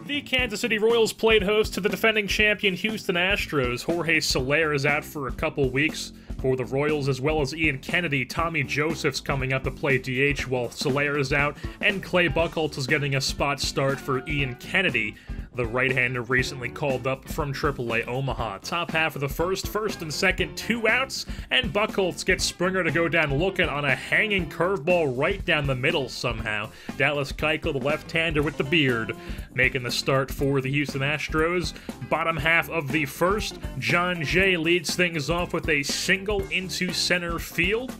The Kansas City Royals played host to the defending champion Houston Astros. Jorge Soler is out for a couple weeks for the Royals, as well as Ian Kennedy. Tommy Joseph's coming up to play DH while Soler is out, and Clay Buchholz is getting a spot start for Ian Kennedy. The right-hander recently called up from AAA Omaha. Top half of the first and second, 2 outs, and Buchholz gets Springer to go down looking on a hanging curveball right down the middle somehow. Dallas Keuchel, the left-hander with the beard, making the start for the Houston Astros. Bottom half of the first, John Jay leads things off with a single into center field.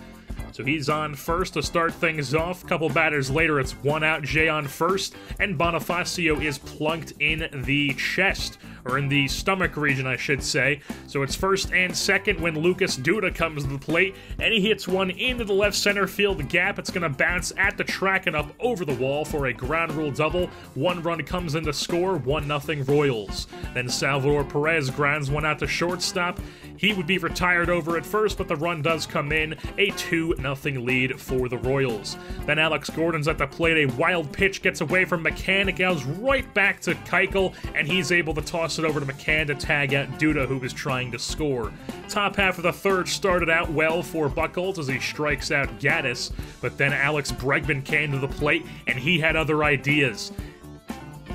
So he's on first to start things off. Couple batters later, it's 1 out, Jay on first, and Bonifacio is plunked in the chest, or in the stomach region, I should say. So it's first and second when Lucas Duda comes to the plate, and he hits one into the left center field gap. It's going to bounce at the track and up over the wall for a ground rule double. 1 run comes in to score, 1-0 Royals. Then Salvador Perez grounds one out to shortstop. He would be retired over at first, but the run does come in, a 2-0 lead for the Royals. Then Alex Gordon's at the plate, a wild pitch gets away from McCann, it goes right back to Keuchel, and he's able to toss it over to McCann to tag out Duda, who was trying to score. Top half of the third started out well for Buchholz as he strikes out Gaddis, but then Alex Bregman came to the plate, and he had other ideas.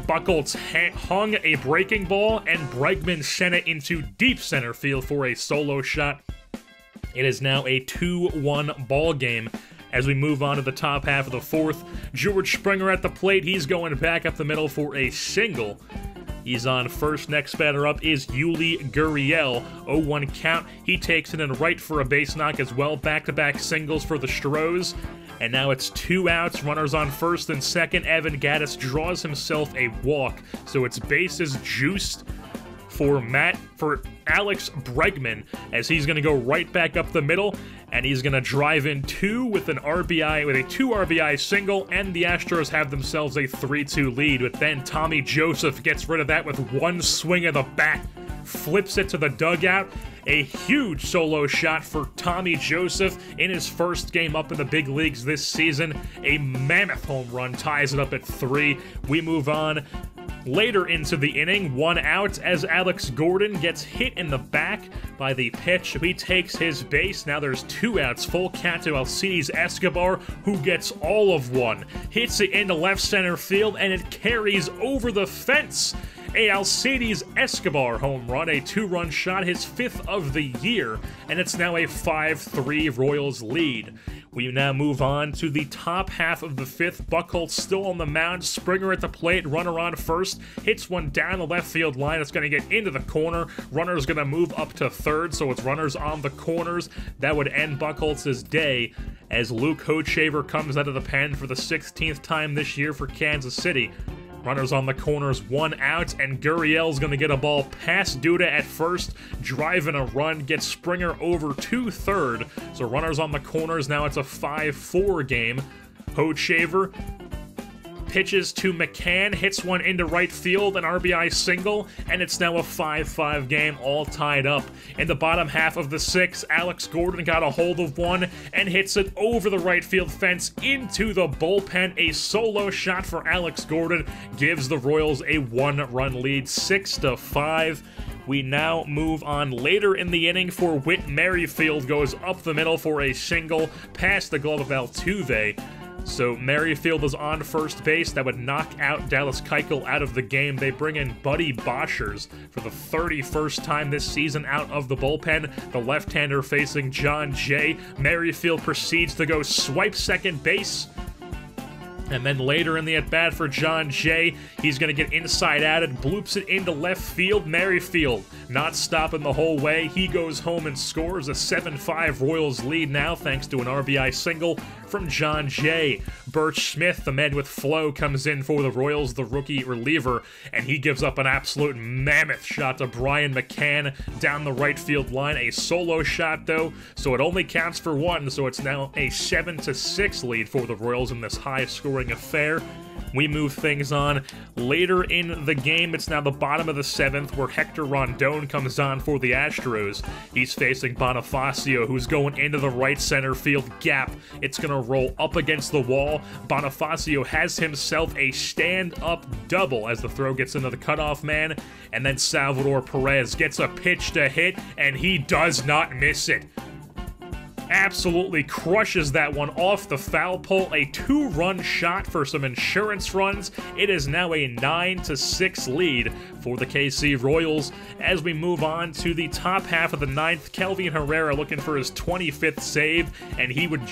Buchholz hung a breaking ball, and Bregman sent it into deep center field for a solo shot. It is now a 2-1 ball game. As we move on to the top half of the fourth, George Springer at the plate. He's going back up the middle for a single. He's on first. Next batter up is Yuli Gurriel. 0-1 count. He takes it in right for a base knock as well. Back-to-back singles for the Stros. And now it's 2 outs, runners on first and second. Evan Gaddis draws himself a walk, so it's bases juiced for Alex Bregman, as he's going to go right back up the middle, and he's going to drive in 2 with an RBI, with a 2 RBI single, and the Astros have themselves a 3-2 lead. But then Tommy Joseph gets rid of that with 1 swing of the bat, flips it to the dugout. A huge solo shot for Tommy Joseph in his first game up in the big leagues this season. A mammoth home run ties it up at 3. We move on later into the inning, 1 out, as Alex Gordon gets hit in the back by the pitch. He takes his base. Now there's 2 outs. Full count to Alcides Escobar, who gets all of 1. Hits it into left center field, and it carries over the fence. A Alcides Escobar home run, a 2-run shot, his 5th of the year, and it's now a 5-3 Royals lead. We now move on to the top half of the 5th. Buchholz still on the mound, Springer at the plate, runner on first, hits one down the left field line. It's going to get into the corner. Runner's going to move up to third, so it's runners on the corners. That would end Buchholz's day, as Luke Hochevar comes out of the pen for the 16th time this year for Kansas City. Runners on the corners, 1 out, and Gurriel's going to get a ball past Duda at first, driving a run, gets Springer over to third. So runners on the corners, now it's a 5-4 game. Hochevar pitches to McCann, hits one into right field, an RBI single, and it's now a 5-5 game, all tied up. In the bottom half of the 6th, Alex Gordon got a hold of one and hits it over the right field fence into the bullpen. A solo shot for Alex Gordon gives the Royals a 1-run lead, 6-5. We now move on later in the inning for Whit Merrifield, goes up the middle for a single past the glove of Altuve. So Merrifield is on first base. That would knock out Dallas Keuchel out of the game. They bring in Buddy Boschers for the 31st time this season out of the bullpen. The left-hander facing John Jay. Merrifield proceeds to go swipe second base. And then later in the at-bat for John Jay, he's going to get inside out and bloops it into left field. Merrifield not stopping the whole way. He goes home and scores. A 7-5 Royals lead now thanks to an RBI single from John Jay. Birch Smith, the man with flow, comes in for the Royals, the rookie reliever, and he gives up an absolute mammoth shot to Brian McCann down the right field line. A solo shot, though, so it only counts for 1, so it's now a 7-6 lead for the Royals in this high-scoring scoring affair. We move things on. Later in the game, it's now the bottom of the 7th, where Hector Rondon comes on for the Astros. He's facing Bonifacio, who's going into the right center field gap. It's going to roll up against the wall. Bonifacio has himself a stand-up double as the throw gets into the cutoff man, and then Salvador Perez gets a pitch to hit, and he does not miss it. Absolutely crushes that one off the foul pole. A 2-run shot for some insurance runs. It is now a 9-6 lead for the KC Royals. As we move on to the top half of the 9th, Kelvin Herrera looking for his 25th save, and he would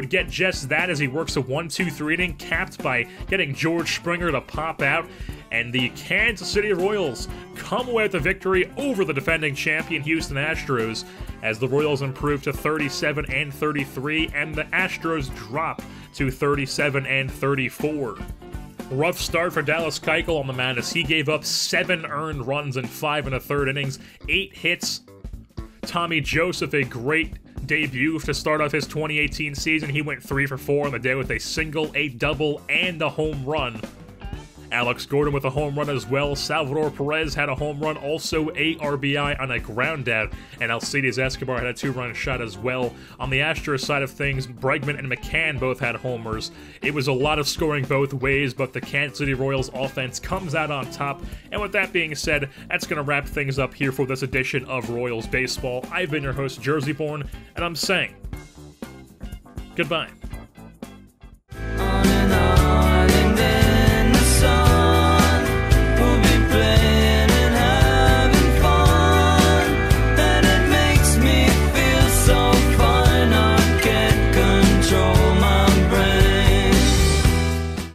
get just that as he works a 1-2-3 inning, capped by getting George Springer to pop out. And the Kansas City Royals come away with the victory over the defending champion Houston Astros as the Royals improve to 37-33 and the Astros drop to 37-34. Rough start for Dallas Keuchel on the mound as he gave up 7 earned runs in 5 1/3 innings, 8 hits. Tommy Joseph, a great debut to start off his 2018 season. He went 3 for 4 on the day with a single, a double, and a home run. Alex Gordon with a home run as well. Salvador Perez had a home run, also a RBI on a ground out, and Alcides Escobar had a 2-run shot as well. On the Astros side of things, Bregman and McCann both had homers. It was a lot of scoring both ways, but the Kansas City Royals offense comes out on top. And with that being said, that's going to wrap things up here for this edition of Royals Baseball. I've been your host, Jerseyborn, and I'm saying goodbye.